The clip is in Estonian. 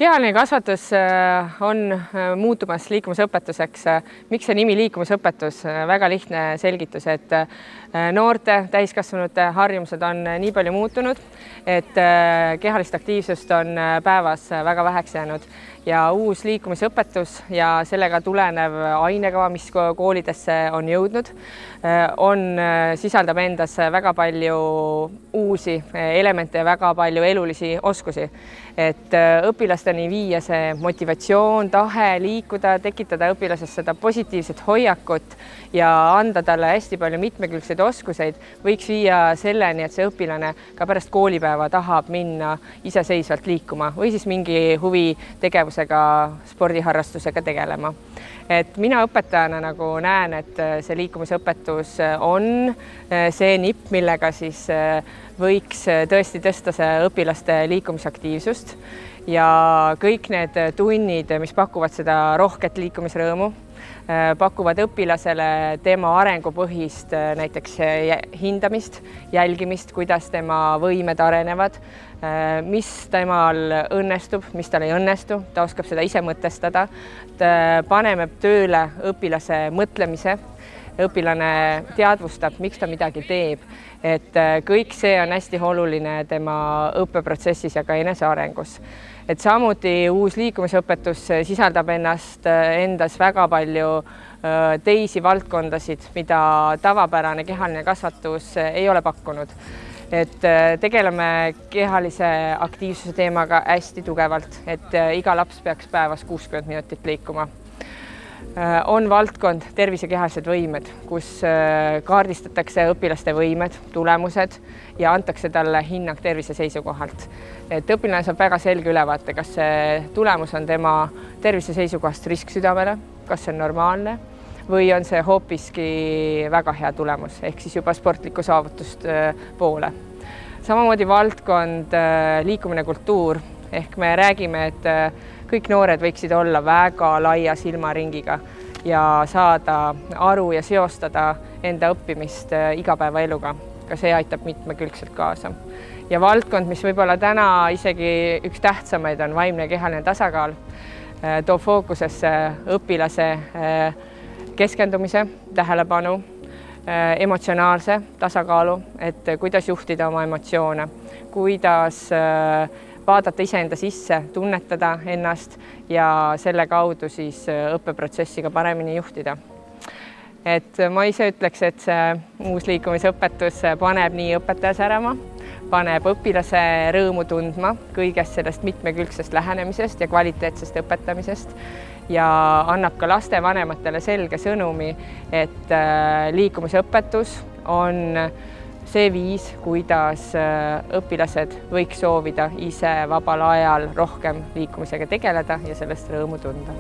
Kehaline kasvatus on muutumas liikumisõpetuseks. Miks see nimi liikumisõpetus? Väga lihtne selgitus, et noorte täiskasvanute harjumused on nii palju muutunud, et kehalist aktiivsust on päevas väga väheks jäänud ja uus liikumisõpetus ja sellega tulenev ainekava, mis koolidesse on jõudnud, sisaldab endas väga palju uusi elemente ja väga palju elulisi oskusi, et õpilasteni viia see motivatsioon, tahe liikuda, tekitada õpilases seda positiivset hoiakut ja anda talle hästi palju mitmekülgseid oskuseid, võiks viia selleni, et see õpilane ka pärast koolipäeva tahab minna iseseisvalt liikuma või siis mingi huvitegevusega, spordiharrastusega tegelema. Et mina õpetajana nagu näen, et see liikumisõpetus on see nipp, millega siis võiks tõesti tõsta see õpilaste liikumisaktiivsust ja kõik need tunnid, mis pakuvad seda rohket liikumisrõõmu, pakuvad õpilasele tema arengupõhist näiteks hindamist, jälgimist, kuidas tema võimed arenevad, mis temal õnnestub, mis tal ei õnnestu, ta oskab seda ise mõtestada, paneme tööle õpilase mõtlemise, õpilane teadvustab, miks ta midagi teeb, et kõik see on hästi oluline tema õppeprotsessis ja ka enesearengus. Et samuti uus liikumisõpetus sisaldab endas väga palju teisi valdkondasid, mida tavapärane kehaline kasvatus ei ole pakkunud. Et tegeleme kehalise aktiivsuse teemaga hästi tugevalt, et iga laps peaks päevas 60 minutit liikuma. On valdkond tervisekehalised võimed, kus kaardistatakse õpilaste võimed, tulemused ja antakse talle hinnang tervise seisukohalt. Et õpilane saab väga selge ülevaate, kas see tulemus on tema tervise seisukohast risk südamele, kas see on normaalne või on see hoopiski väga hea tulemus, ehk siis juba sportliku saavutust poole. Samamoodi valdkond liikumine kultuur, ehk me räägime, et kõik noored võiksid olla väga laia silmaringiga ja saada aru ja seostada enda õppimist igapäevaeluga. Ka see aitab mitmekülgselt kaasa. Ja valdkond, mis võib-olla täna isegi üks tähtsamaid on vaimne kehaline tasakaal, toob fookusesse õpilase keskendumise, tähelepanu, emotsionaalse tasakaalu, et kuidas juhtida oma emotsioone, kuidas vaadata iseenda sisse, tunnetada ennast ja selle kaudu siis õppeprotsessiga paremini juhtida. Et ma ise ütleks, et see uus liikumisõpetus paneb nii õpetaja särama, paneb õpilase rõõmu tundma kõigest sellest mitmekülgsest lähenemisest ja kvaliteetsest õpetamisest ja annab ka lastevanematele selge sõnumi, et liikumisõpetus on see viis, kuidas õpilased võiks soovida ise vabal ajal rohkem liikumisega tegeleda ja sellest rõõmu tunda.